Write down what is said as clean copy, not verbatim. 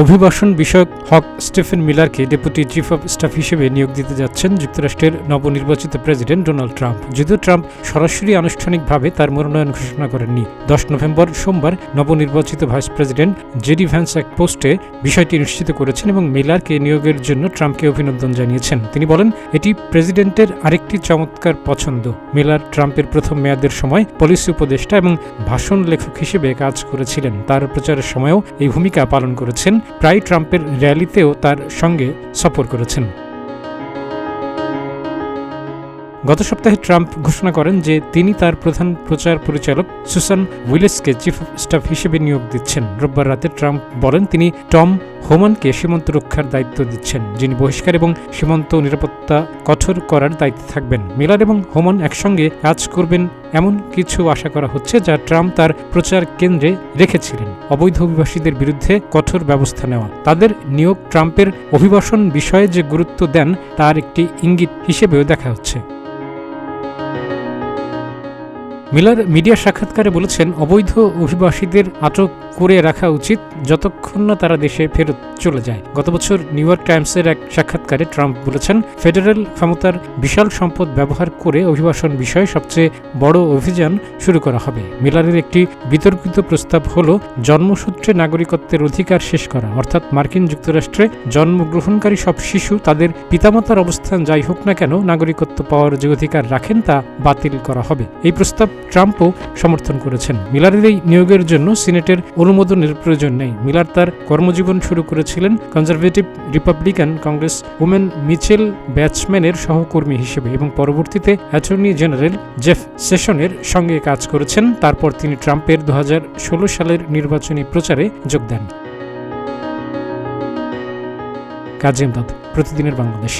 অভিবাসন বিষয়ক হক স্টিফেন মিলারকে ডেপুটি চিফ অব স্টাফ হিসেবে নিয়োগ দিতে যাচ্ছেন যুক্তরাষ্ট্রের নবনির্বাচিত প্রেসিডেন্ট ডোনাল্ড ট্রাম্প। যদিও ট্রাম্প সরাসরি আনুষ্ঠানিকভাবে তার মনোনয়ন ঘোষণা করেননি। 10 নভেম্বর সোমবার নবনির্বাচিত ভাইস প্রেসিডেন্ট জেডি ভ্যান্স এক পোস্টে বিষয়টি নিশ্চিত করেছেন এবং মিলারকে নিয়োগের জন্য ট্রাম্পকে অভিনন্দন জানিয়েছেন। তিনি বলেন, এটি প্রেসিডেন্টের আরেকটি চমৎকার পছন্দ। মিলার ট্রাম্পের প্রথম মেয়াদের সময় পলিসি উপদেষ্টা এবং ভাষণ লেখক হিসেবে কাজ করেছিলেন। তার প্রচারের সময়ও এই ভূমিকা পালন করেছেন। প্রায় ট্রাম্পের র্যালিতেও তার সঙ্গে সফর করেছেন। গত সপ্তাহে ট্রাম্প ঘোষণা করেন যে তিনি তার প্রধান প্রচার পরিচালক সুসান উইলেসকে চিফ অব স্টাফ হিসেবে নিয়োগ দিচ্ছেন। রোববার রাতে ট্রাম্প বলেন তিনি টম হোমানকে সীমান্ত রক্ষার দায়িত্ব দিচ্ছেন, যিনি বহিষ্কার এবং সীমান্ত নিরাপত্তা কঠোর করার দায়িত্বে থাকবেন। মিলার এবং হোমান একসঙ্গে কাজ করবেন এমন কিছু আশা করা হচ্ছে, যা ট্রাম্প তার প্রচার কেন্দ্রে রেখেছিলেন। অবৈধ অভিবাসীদের বিরুদ্ধে কঠোর ব্যবস্থা নেওয়া। তাদের নিয়োগ ট্রাম্পের অভিবাসন বিষয়ে যে গুরুত্ব দেন তার একটি ইঙ্গিত হিসেবেও দেখা হচ্ছে। মিলার মিডিয়া সাক্ষাৎকারে বলেছেন, অবৈধ অভিবাসীদের আটক করে রাখা উচিত যতক্ষণ না তারা দেশে ফেরত চলে যায়। গত বছর নিউ ইয়র্ক টাইমসের এক সাক্ষাৎকারে ট্রাম্প বলেছেন, ফেডারেল ক্ষমতার বিশাল সম্পদ ব্যবহার করে অভিবাসন বিষয়ে সবচেয়ে বড় অভিযান শুরু করা হবে। মিলারের একটি বিতর্কিত প্রস্তাব হল জন্মসূত্রে নাগরিকত্বের অধিকার শেষ করা, অর্থাৎ মার্কিন যুক্তরাষ্ট্রে জন্মগ্রহণকারী সব শিশু তাদের পিতামাতার অবস্থান যাই হোক না কেন নাগরিকত্ব পাওয়ার যে অধিকার রাখেন তা বাতিল করা হবে। এই প্রস্তাব ট্রাম্পও সমর্থন করেছেন। মিলারের এই নিয়োগের জন্য সিনেটের অনুমোদনের প্রয়োজন নেই। মিলার তার কর্মজীবন শুরু করেছিলেন conservative republican congresswoman Michele ব্যাচম্যানের সহকর্মী হিসেবে এবং পরবর্তীতে অ্যাটর্নি জেনারেল জেফ সেশনের সঙ্গে কাজ করেছেন। তারপর তিনি ট্রাম্পের 2016 সালের নির্বাচনী প্রচারে যোগ দেন। কাজী আমদাদ, প্রতিদিনের বাংলাদেশ।